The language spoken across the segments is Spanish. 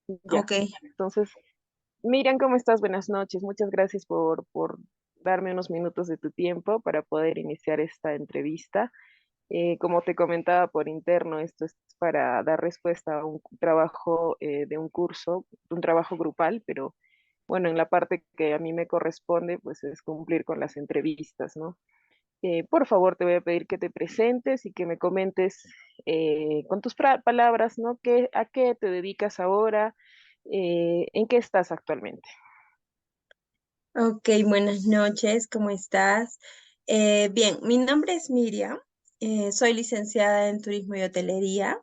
Ya. Ok, Entonces, Miriam, ¿cómo estás? Buenas noches. Muchas gracias por darme unos minutos de tu tiempo para poder iniciar esta entrevista. Como te comentaba por interno, esto es para dar respuesta a un trabajo de un curso, un trabajo grupal, pero bueno, en la parte que a mí me corresponde, pues es cumplir con las entrevistas, ¿no? Por favor, te voy a pedir que te presentes y que me comentes con tus palabras, ¿no? ¿A qué te dedicas ahora? ¿En qué estás actualmente? ok, buenas noches, ¿cómo estás? Bien, mi nombre es Miriam, soy licenciada en Turismo y Hotelería,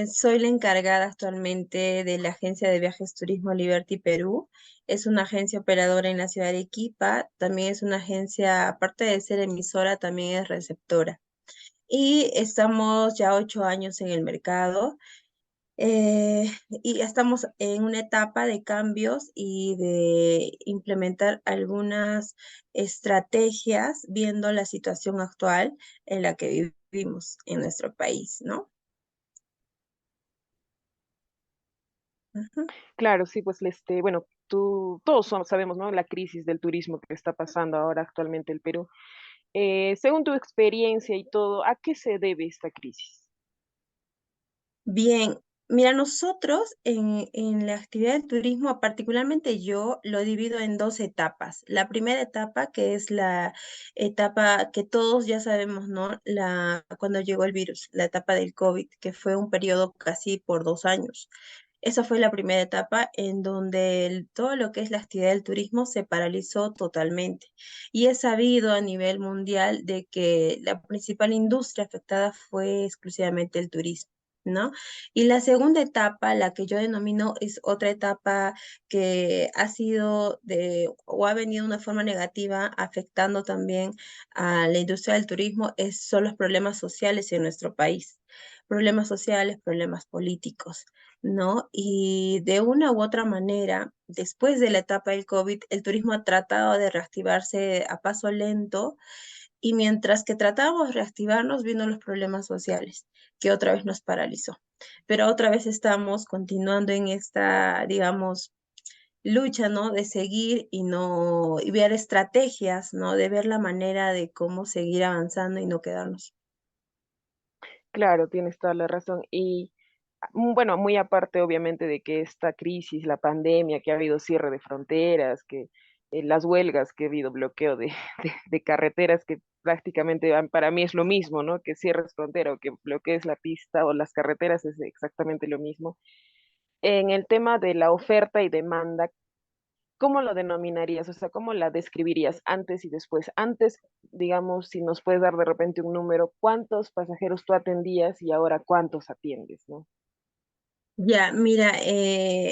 soy la encargada actualmente de la agencia de viajes Turismo Liberty Perú. Es una agencia operadora en la ciudad de Arequipa, también es una agencia, aparte de ser emisora, también es receptora. Y estamos ya 8 años en el mercado. Y estamos en una etapa de cambios y de implementar algunas estrategias viendo la situación actual en la que vivimos en nuestro país, ¿no? Ujú. Claro, sí, pues bueno, sabemos, ¿no? La crisis del turismo que está pasando ahora actualmente el Perú. Según tu experiencia y todo, ¿a qué se debe esta crisis? Bien, mira, nosotros en la actividad del turismo, particularmente yo, lo divido en dos etapas. La primera etapa, que es la etapa que todos ya sabemos, ¿no? Cuando llegó el virus, la etapa del COVID, que fue un periodo casi por 2 años. Esa fue la primera etapa en donde todo lo que es la actividad del turismo se paralizó totalmente. Y es sabido a nivel mundial de que la principal industria afectada fue exclusivamente el turismo, ¿no? Y la segunda etapa, la que yo denomino, es otra etapa que ha sido o ha venido de una forma negativa, afectando también a la industria del turismo, son los problemas sociales en nuestro país. Problemas sociales, problemas políticos, ¿no? Y de una u otra manera, después de la etapa del COVID, el turismo ha tratado de reactivarse a paso lento, y mientras que tratábamos de reactivarnos, vino los problemas sociales, que otra vez nos paralizó. Pero otra vez estamos continuando en esta, digamos, lucha, ¿no? De seguir y no, y ver estrategias, ¿no? De ver la manera de cómo seguir avanzando y no quedarnos. Claro, tienes toda la razón. Y bueno, muy aparte obviamente de que esta crisis, la pandemia, que ha habido cierre de fronteras, que las huelgas, que ha habido bloqueo de carreteras, que prácticamente para mí es lo mismo, ¿no? Que cierres frontera o que bloquees la pista o las carreteras es exactamente lo mismo. En el tema de la oferta y demanda, ¿cómo lo denominarías? O sea, ¿cómo la describirías antes y después? Antes, digamos, si nos puedes dar de repente un número, ¿cuántos pasajeros tú atendías y ahora cuántos atiendes, ¿no? Ya, mira,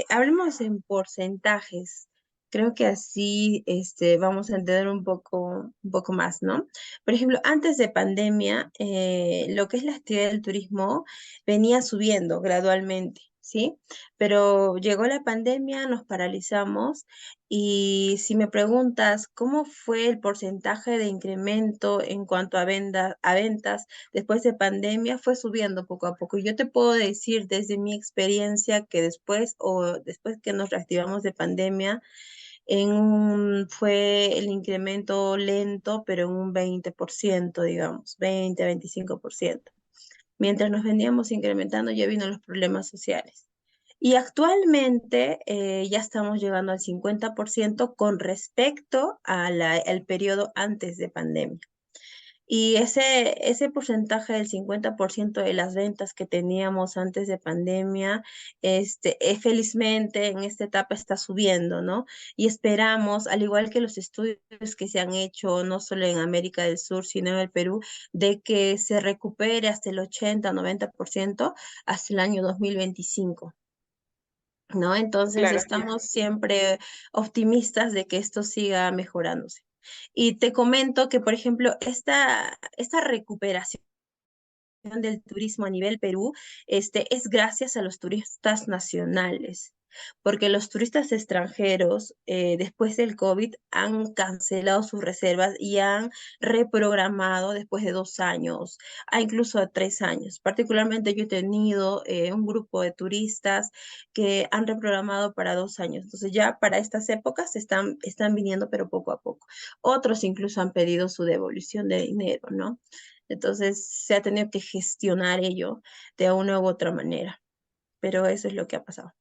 hablemos en porcentajes. Creo que así vamos a entender un poco más, ¿no? Por ejemplo, antes de pandemia, lo que es la actividad del turismo venía subiendo gradualmente, ¿sí? Pero llegó la pandemia, nos paralizamos, y si me preguntas cómo fue el porcentaje de incremento en cuanto a ventas después de pandemia, fue subiendo poco a poco. Y yo te puedo decir desde mi experiencia que después que nos reactivamos de pandemia, fue el incremento lento, pero en un 20%, digamos, 20-25%. Mientras nos veníamos incrementando, ya vino los problemas sociales. Y actualmente ya estamos llegando al 50% con respecto al periodo antes de pandemia. Y ese porcentaje del 50% de las ventas que teníamos antes de pandemia, felizmente en esta etapa está subiendo, ¿no? Y esperamos, al igual que los estudios que se han hecho, no solo en América del Sur, sino en el Perú, de que se recupere hasta el 80-90% hasta el año 2025. ¿No? Entonces Claro, sí. estamos siempre optimistas de que esto siga mejorándose. Y te comento que, por ejemplo, esta recuperación del turismo a nivel Perú, es gracias a los turistas nacionales. porque los turistas extranjeros después del COVID han cancelado sus reservas y han reprogramado después de 2 años, a incluso a 3 años. Particularmente yo he tenido un grupo de turistas que han reprogramado para 2 años. Entonces ya para estas épocas están viniendo, pero poco a poco. Otros incluso han pedido su devolución de dinero, ¿no? Entonces se ha tenido que gestionar ello de una u otra manera, pero eso es lo que ha pasado.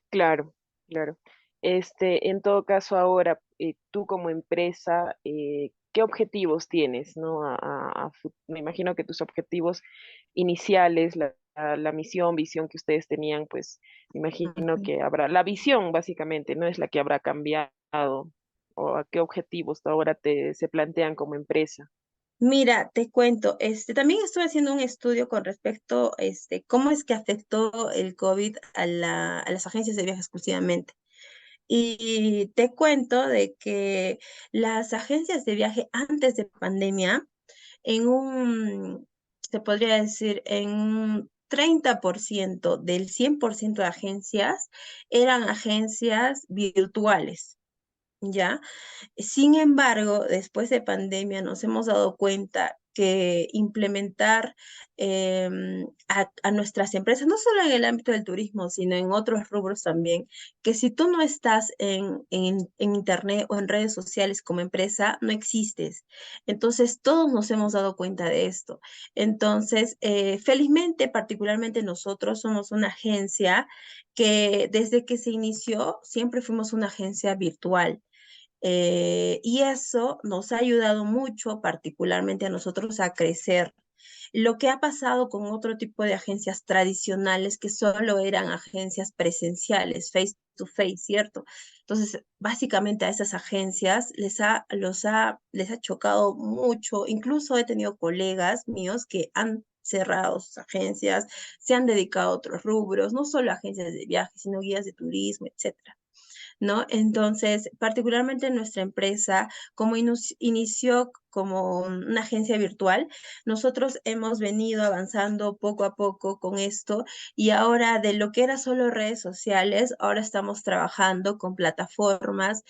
Claro, claro. En todo caso, ahora, tú como empresa, ¿qué objetivos tienes, no? Me imagino que tus objetivos iniciales, la misión, visión que ustedes tenían, pues, me imagino Ujú. que habrá, la visión básicamente, ¿no? Es la que habrá cambiado, o a qué objetivos ahora se plantean como empresa. Mira, te cuento, también estoy haciendo un estudio con respecto, cómo es que afectó el COVID a las agencias de viaje exclusivamente. Y te cuento de que las agencias de viaje antes de pandemia, se podría decir, en un 30% del 100% de agencias eran agencias virtuales, ¿ya? Sin embargo, después de pandemia nos hemos dado cuenta que implementar a nuestras empresas, no solo en el ámbito del turismo, sino en otros rubros también, que si tú no estás en Internet o en redes sociales como empresa, no existes. Entonces, todos nos hemos dado cuenta de esto. Entonces, felizmente, particularmente nosotros somos una agencia que desde que se inició, siempre fuimos una agencia virtual. Y eso nos ha ayudado mucho, particularmente a nosotros, a crecer. Lo que ha pasado con otro tipo de agencias tradicionales que solo eran agencias presenciales, face to face, ¿cierto? Entonces, básicamente a esas agencias les ha chocado mucho. Incluso he tenido colegas míos que han cerrado sus agencias, se han dedicado a otros rubros, no solo agencias de viajes, sino guías de turismo, etcétera. ¿No? Entonces, particularmente nuestra empresa, como inició como una agencia virtual, nosotros hemos venido avanzando poco a poco con esto y ahora de lo que era solo redes sociales, ahora estamos trabajando con plataformas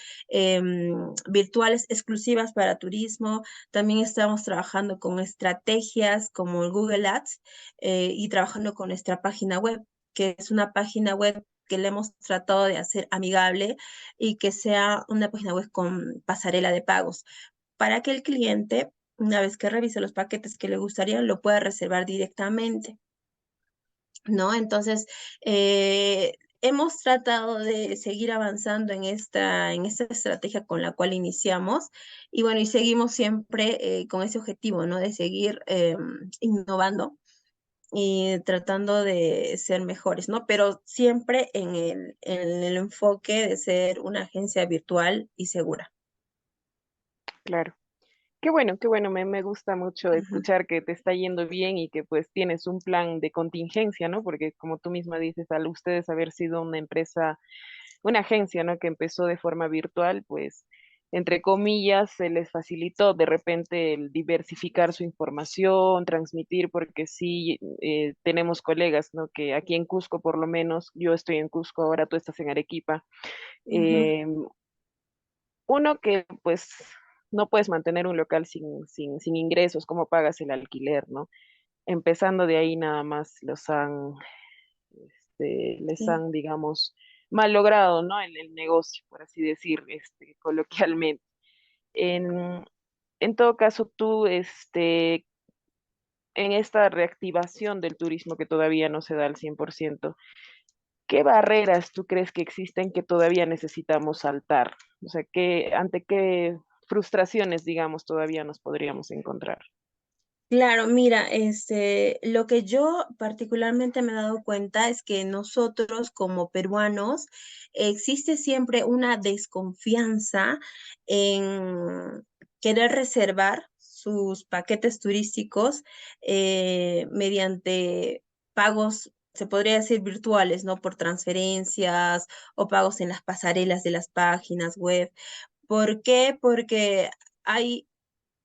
virtuales exclusivas para turismo, también estamos trabajando con estrategias como el Google Ads y trabajando con nuestra página web, que es una página web que le hemos tratado de hacer amigable y que sea una página web con pasarela de pagos para que el cliente, una vez que revise los paquetes que le gustaría, lo pueda reservar directamente, ¿no? Entonces, hemos tratado de seguir avanzando en esta estrategia con la cual iniciamos y bueno, y seguimos siempre con ese objetivo, ¿no? De seguir innovando y tratando de ser mejores, ¿no? Pero siempre en el enfoque de ser una agencia virtual y segura. Claro. Qué bueno, me gusta mucho Ujú, escuchar que te está yendo bien y que pues tienes un plan de contingencia, ¿no? Porque como tú misma dices, al ustedes haber sido una empresa, una agencia, ¿no? Que empezó de forma virtual, pues, entre comillas, se les facilitó de repente el diversificar su información, transmitir, porque sí, tenemos colegas, ¿no? Que aquí en Cusco, por lo menos, yo estoy en Cusco, ahora tú estás en Arequipa. ujú. eh, Uno que pues no puedes mantener un local sin ingresos, ¿cómo pagas el alquiler, no? Empezando de ahí nada más les Sí. han, digamos, mal logrado, ¿no? El negocio, por así decir, coloquialmente. En, en todo caso, tú, en esta reactivación del turismo que todavía no se da al 100%, ¿qué barreras tú crees que existen que todavía necesitamos saltar? O sea, ante qué frustraciones, digamos, todavía nos podríamos encontrar? Claro, mira, lo que yo particularmente me he dado cuenta es que nosotros como peruanos existe siempre una desconfianza en querer reservar sus paquetes turísticos mediante pagos, se podría decir virtuales, ¿no? Por transferencias o pagos en las pasarelas de las páginas web. ¿Por qué? Porque hay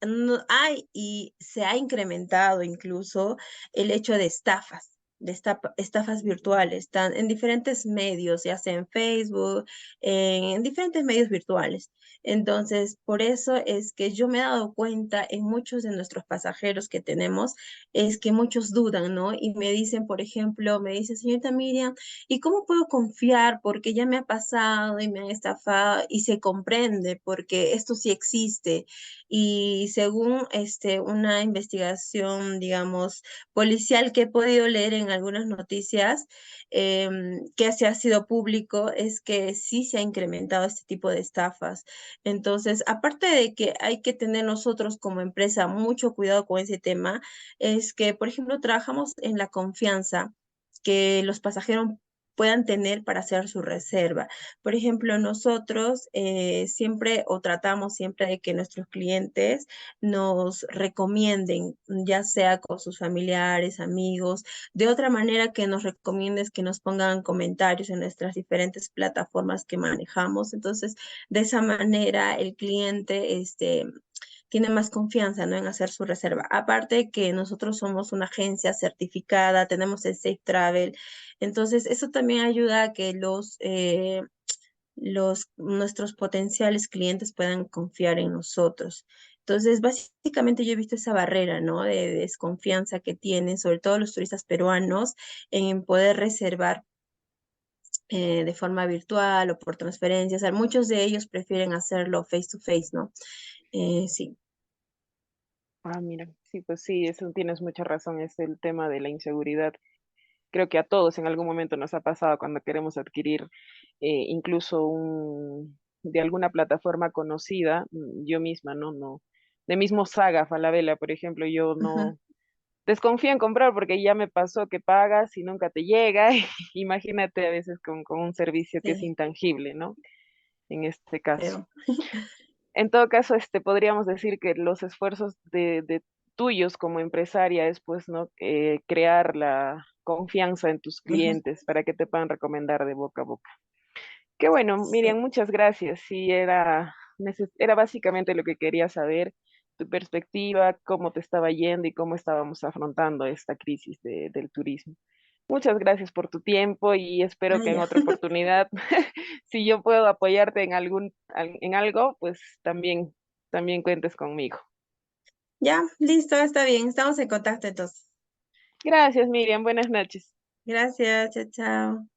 no hay y se ha incrementado incluso el hecho de estafas. estafas virtuales, están en diferentes medios, ya sea en Facebook, en diferentes medios virtuales. Entonces, por eso es que yo me he dado cuenta en muchos de nuestros pasajeros que tenemos, es que muchos dudan, ¿no? Y me dicen, por ejemplo, me dice, señorita Miriam, ¿y cómo puedo confiar? Porque ya me ha pasado y me han estafado y se comprende porque esto sí existe. Y según una investigación, digamos, policial que he podido leer en algunas noticias, que se ha sido público, es que sí se ha incrementado este tipo de estafas. Entonces, aparte de que hay que tener nosotros como empresa mucho cuidado con ese tema, es que, por ejemplo, trabajamos en la confianza que los pasajeros puedan tener para hacer su reserva. Por ejemplo, nosotros siempre o tratamos siempre de que nuestros clientes nos recomienden, ya sea con sus familiares, amigos, de otra manera que nos recomiendes que nos pongan comentarios en nuestras diferentes plataformas que manejamos. Entonces, de esa manera el cliente tiene más confianza, ¿no? En hacer su reserva. Aparte que nosotros somos una agencia certificada, tenemos el Safe Travel, entonces eso también ayuda a que nuestros potenciales clientes puedan confiar en nosotros. Entonces, básicamente yo he visto esa barrera, ¿no? De desconfianza que tienen, sobre todo los turistas peruanos, en poder reservar de forma virtual o por transferencia. O sea, muchos de ellos prefieren hacerlo face to face, ¿no? Sí. Ah, mira, sí, pues sí, eso tienes mucha razón, es el tema de la inseguridad. Creo que a todos en algún momento nos ha pasado cuando queremos adquirir incluso de alguna plataforma conocida, yo misma, ¿no? No, de mismo Saga, Falabella, por ejemplo, yo Ujú, no desconfío en comprar porque ya me pasó que pagas y nunca te llega. Imagínate a veces con un servicio que es sí, intangible, ¿no? En este caso. pero En todo caso, podríamos decir que los esfuerzos de tuyos como empresaria es, pues, ¿no? Crear la confianza en tus ujú, clientes para que te puedan recomendar de boca a boca. Qué bueno, sí. Miriam, muchas gracias. Sí, era básicamente lo que quería saber, tu perspectiva, cómo te estaba yendo y cómo estábamos afrontando esta crisis del turismo. Muchas gracias por tu tiempo y espero Ah, que en ya. otra oportunidad, si yo puedo apoyarte en algo, pues también cuentes conmigo. Ya, listo, está bien. Estamos en contacto entonces. Gracias, Miriam. Buenas noches. Gracias, chao, chao.